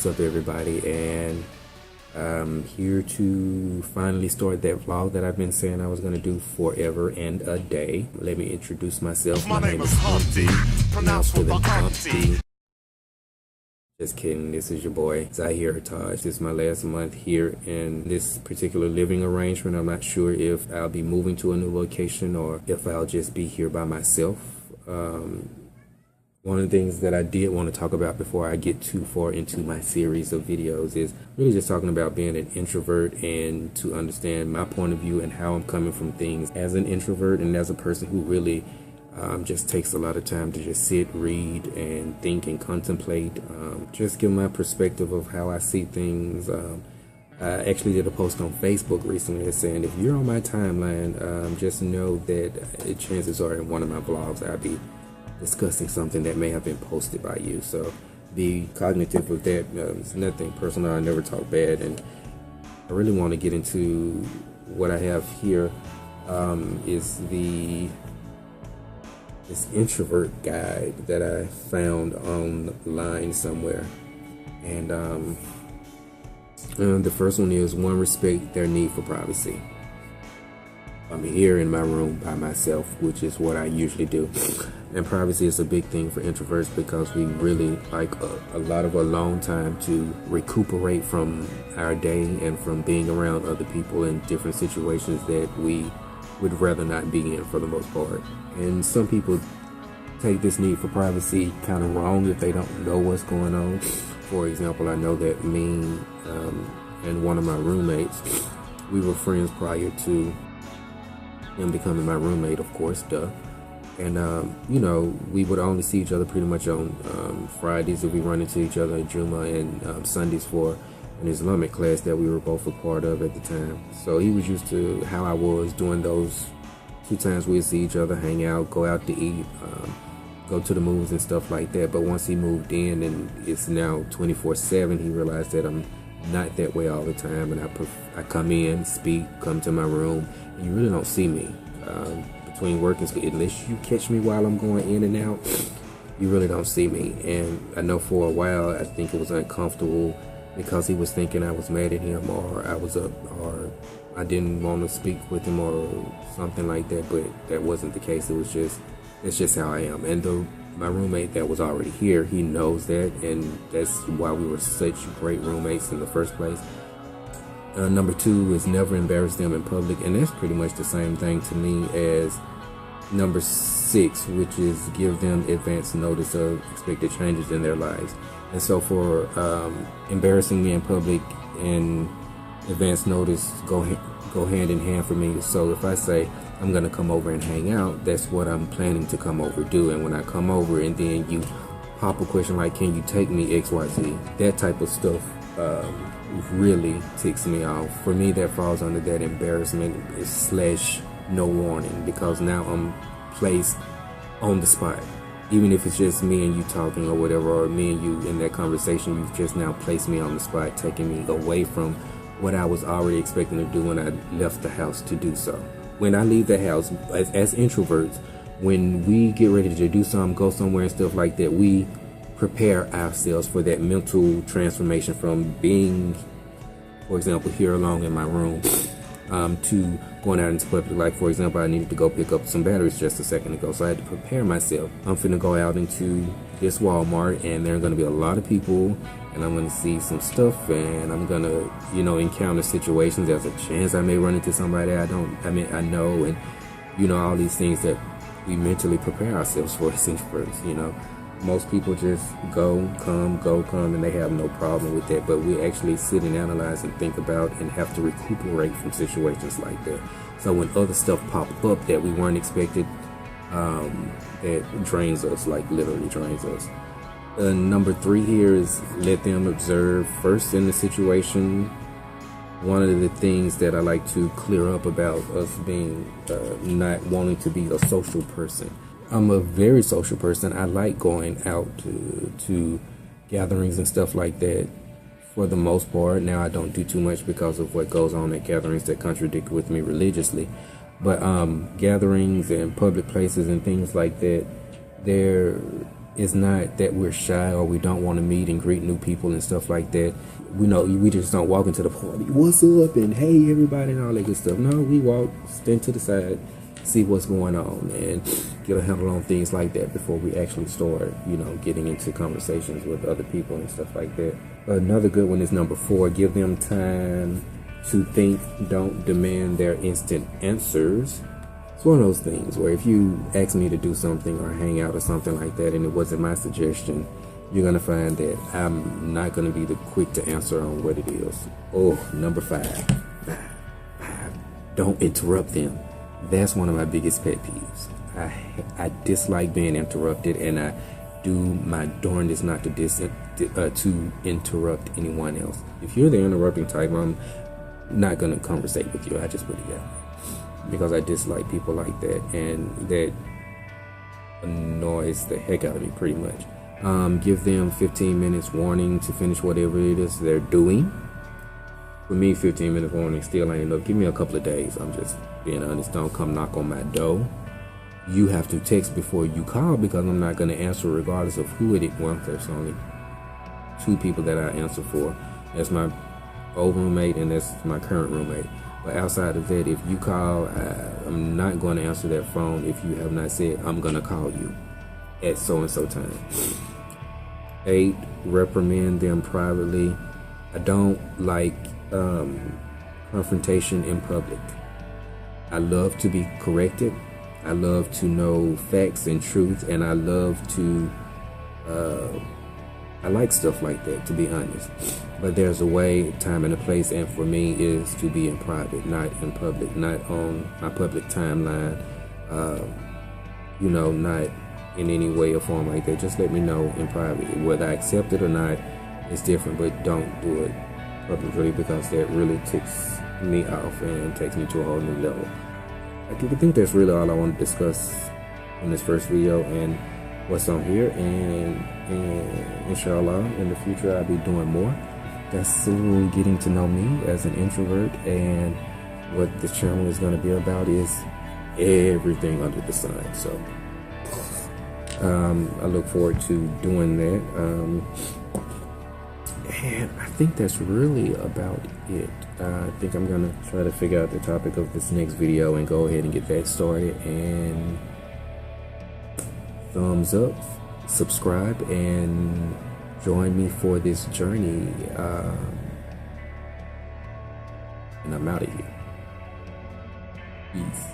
What's up, everybody? And I'm here to finally start that vlog that I've been saying I was going to do forever and a day. Let me introduce myself. My name is Humpty, pronounced with an Humpty. Just kidding, this is your boy Zahirtaj. This is my last month here in this particular living arrangement. I'm not sure if I'll be moving to a new location or if I'll just be here by myself. One of the things that I did want to talk about before I get too far into my series of videos is really just talking about being an introvert and to understand my point of view and how I'm coming from things as an introvert and as a person who really just takes a lot of time to just sit, read, and think and contemplate. Just give my perspective of how I see things. I actually did a post on Facebook recently that's saying if you're on my timeline, just know that chances are in one of my vlogs I'll be discussing something that may have been posted by you. So be cognitive of that. It's nothing personal. I never talk bad, and I really want to get into what I have here. Is this introvert guide that I found online somewhere, and the first one is one, respect their need for privacy. I'm here in my room by myself, which is what I usually do. And privacy is a big thing for introverts because we really like a lot of alone time to recuperate from our day and from being around other people in different situations that we would rather not be in for the most part. And some people take this need for privacy kind of wrong if they don't know what's going on. For example, I know that me and one of my roommates, we were friends prior to him becoming my roommate, of course, duh. And you know, we would only see each other pretty much on Fridays if we run into each other at Juma, and Sundays for an Islamic class that we were both a part of at the time. So he was used to how I was doing those 2 times we'd see each other, hang out, go out to eat, go to the movies and stuff like that. But once he moved in and it's now 24/7, he realized that I'm not that way all the time, and I come in, speak, come to my room, and you really don't see me. Between work and school, unless you catch me while I'm going in and out, you really don't see me. And I know for a while I think it was uncomfortable because he was thinking I was mad at him, or I didn't want to speak with him or something like that. But that wasn't the case. It's just how I am. And my roommate that was already here, he knows that, and that's why we were such great roommates in the first place. Number 2 is never embarrass them in public, and that's pretty much the same thing to me as number 6, which is give them advance notice of expected changes in their lives. And so for embarrassing me in public and advance notice go hand in hand for me. So if I say I'm gonna come over and hang out, that's what I'm planning to come over do. And when I come over and then you pop a question like, can you take me XYZ, that type of stuff really ticks me off. For me, that falls under that embarrassment / no warning, because now I'm placed on the spot. Even if it's just me and you talking or whatever, or me and you in that conversation, you've just now placed me on the spot, taking me away from what I was already expecting to do when I left the house to do so. When I leave the house, as introverts, when we get ready to do something, go somewhere and stuff like that, we prepare ourselves for that mental transformation from being, for example, here alone in my room, to going out into public. Like, for example, I needed to go pick up some batteries just a second ago, so I had to prepare myself. I'm finna go out into this Walmart, and there are gonna be a lot of people, and I'm gonna see some stuff, and I'm gonna, you know, encounter situations. There's a chance I may run into somebody I know, and, you know, all these things that we mentally prepare ourselves for as introverts, you know. Most people just go, come, and they have no problem with that. But we actually sit and analyze and think about and have to recuperate from situations like that. So when other stuff pop up that we weren't expected, that drains us, like literally drains us. Number 3 here is let them observe first in the situation. One of the things that I like to clear up about us being not wanting to be a social person. I'm a very social person. I like going out to gatherings and stuff like that for the most part. Now I don't do too much because of what goes on at gatherings that contradict with me religiously. But gatherings and public places and things like that, they're it's not that we're shy or we don't want to meet and greet new people and stuff like that. We just don't walk into the party, what's up, and hey everybody, and all that good stuff. No, we walk, stand to the side, see what's going on, and get a handle on things like that before we actually start, getting into conversations with other people and stuff like that. Another good one is number 4, give them time to think, don't demand their instant answers. It's one of those things where if you ask me to do something or hang out or something like that and it wasn't my suggestion, you're going to find that I'm not going to be the quick to answer on what it is. Oh, number 5. Don't interrupt them. That's one of my biggest pet peeves. I dislike being interrupted, and I do my darndest not to interrupt anyone else. If you're the interrupting type, I'm not going to conversate with you. I just put it that way. Because I dislike people like that, and that annoys the heck out of me pretty much. Give them 15 minutes warning to finish whatever it is they're doing. For me, 15 minutes warning still ain't enough. Give me a couple of days. I'm just being honest. Don't come knock on my door. You have to text before you call, because I'm not going to answer regardless of who it is. Well, there's only 2 people that I answer for. That's my old roommate and that's my current roommate. But outside of that, if you call, I'm not going to answer that phone if you have not said, I'm going to call you at so-and-so time. 8, reprimand them privately. I don't like confrontation in public. I love to be corrected. I love to know facts and truth, and I love to I like stuff like that, to be honest. But there's a way, time, and a place, and for me is to be in private, not in public, not on my public timeline, not in any way or form like that. Just let me know in private. Whether I accept it or not is different, but don't do it publicly, because that really ticks me off and takes me to a whole new level. I think that's really all I want to discuss in this first video and what's on here, and inshallah in the future I'll be doing more. That's getting to know me as an introvert, and what this channel is going to be about is everything under the sun. So I look forward to doing that, and I think that's really about it. I think I'm gonna try to figure out the topic of this next video and go ahead and get that started. And thumbs up, subscribe, and join me for this journey. And I'm out of here. Peace.